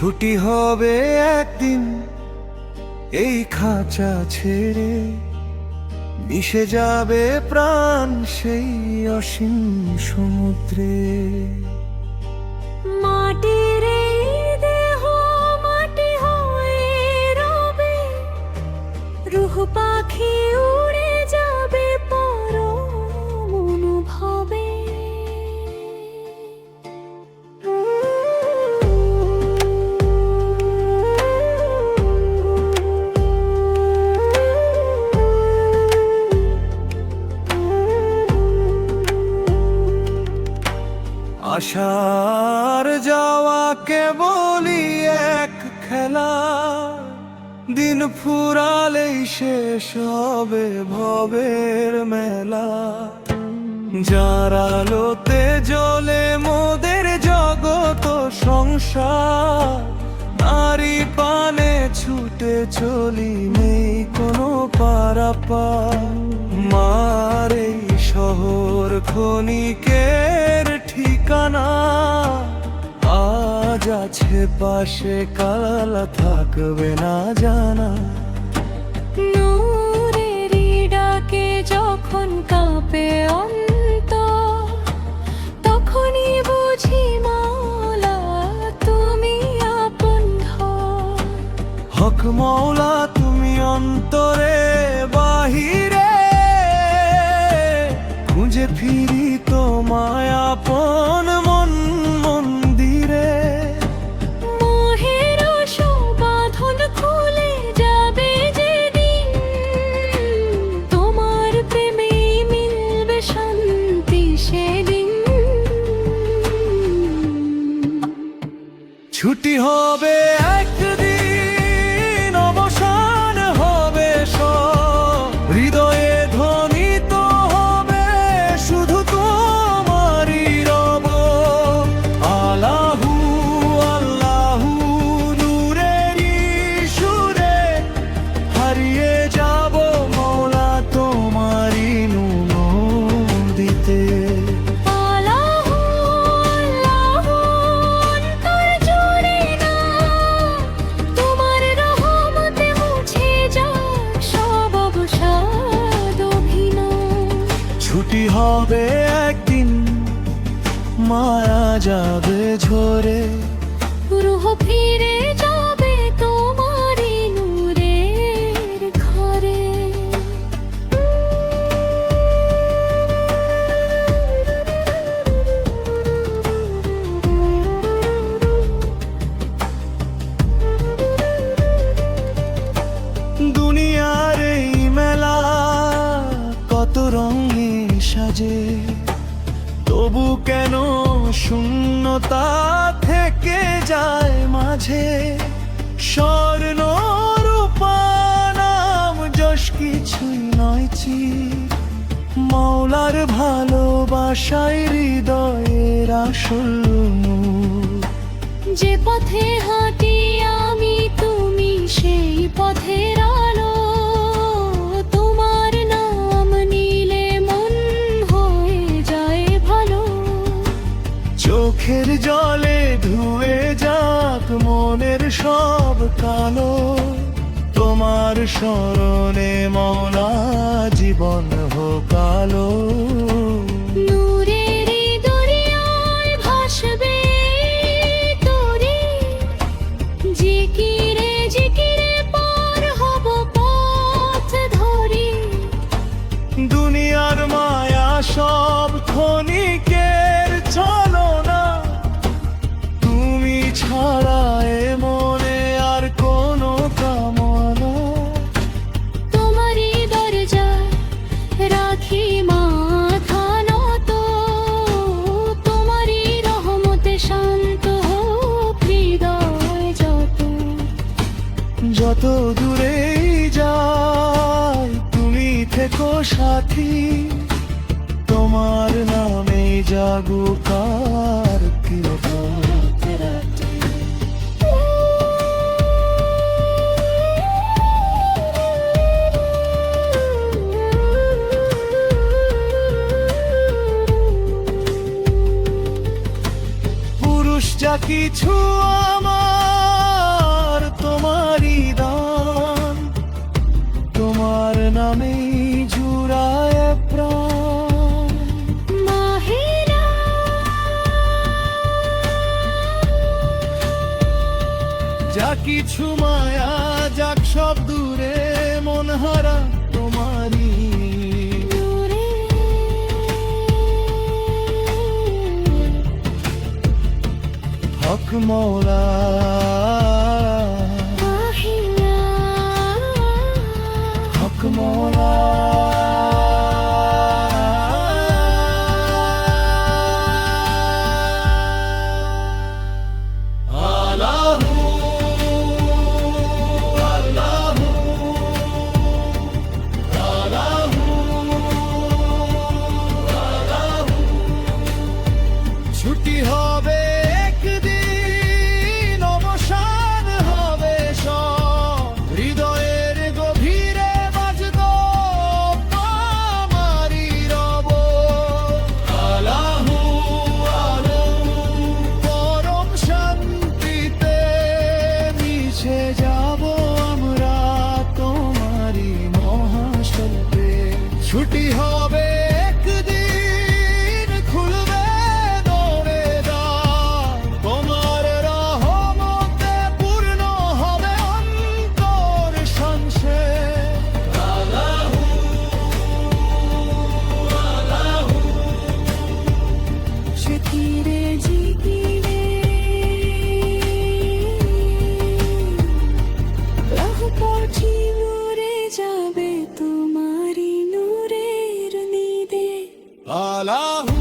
ছুটি হবে একদিন এই খাঁচা ছেড়ে, মিশে যাবে প্রাণ সেই অসীম সমুদ্রে। মাটির এই দেহ মাটি হয়ে রবে, রুহ পাখি উড়ে যাবে পরম অনুভবে। আশার যাওয়া কেবলই এক খেলা, দিন ফুরালেই শেষ হবে ভবের মেলা। যার আলোতে জ্বলে মোদের জগত সংসার, নারী পানে ছুটে চলি নেই কোনো পারাপার। মার এই শহর ক্ষণিকের ঠিকানা, আজ আছে পাশে কাল থাকবে না জানা। নূরেরই ডাকে যখন কাঁপে অন্তর, তখনই বুঝি মাওলা তুমি আপন ঘর। হক মওলা তুমি অন্তরে বাহিরে, খুঁজে ফিরি তোমায় আপন মন মন্দিরে। মোহের বাঁধন খুলে যাবে যেদিন, তোমার প্রেমে মিলবে শান্তি সেদিন। ছুটি হবে একদিন, অবসান হবে সব, হৃদয়ে ধ্বনিত হবে শুধু তোমারই রব। আল্লাহু আল্লাহু নূরেরই সুরে, হারিয়ে যাব মওলা তোমারই নূর দিতে। আল্লাহু আল্লাহু অন্তর জুড়ে না, তোমার রহমতে মুছে যাক সব অবসাদ অভিনয়। ছুটি হবে একদিন, মায়া যাবে ঝরে, রুহ ফিরে যাবে তোমারই নূরের ঘরে। দুনিয়ার এই মেলা কত রঙে সাজে, তবু কেন শূন্যতা থেকে যায় মাঝে। স্বর্ণ রূপা নাম যশ কিছুই নয় চির, মওলার ভালোবাসায় হৃদয়ের আসল নূর। যে পথে হাঁটি আমি তুমি সেই পথের আলো, তোমার নাম নিলে মন হয়ে যায় ভালো। চোখের জলে ধুয়ে যাক মনের সব কালো, তোমার স্মরণে মওলা জীবন হোক আলো। নূরেরই দরিয়ায় ভাসবে তরি, জিকিরে জিকিরে পার হব পথ ধরি। দুনিয়ার মায়া সব ক্ষণিকের ছলনা, তুমি ছাড়া এ মনে আর কোনো কামনা। তোমারই দরজায় রাখি মাথা নত, তোমারই রহমতে শান্ত হোক হৃদয় যত। যত দূরেই যাই তুমি থেকো সাথী, তোমার নামে জাগুক আর কিরকম। যা কিছু আমার কিছু মায়া যাক সব দূরে, মন হারা তোমারই নূরে হক মৌলা। আহিলা হক মৌলা। ছুটি হবে একদিন, অবসান হবে সব, হৃদয়ের গভীরে বাজতো আমারই রব। আলাহু আলাহু পরম শান্তিতে মিশে যাব আমরা তোমারই মহাশিল্পে। ছুটি হবে একদিন, খুলবে তোমার রহমতে পূর্ণ হবে অন্তর সংসার। আল্লাহু আল্লাহু জিকিরে জিকিরে রাহ পড়ছি নূরে যাবে তোমারি নূরের নিদে। আল্লাহু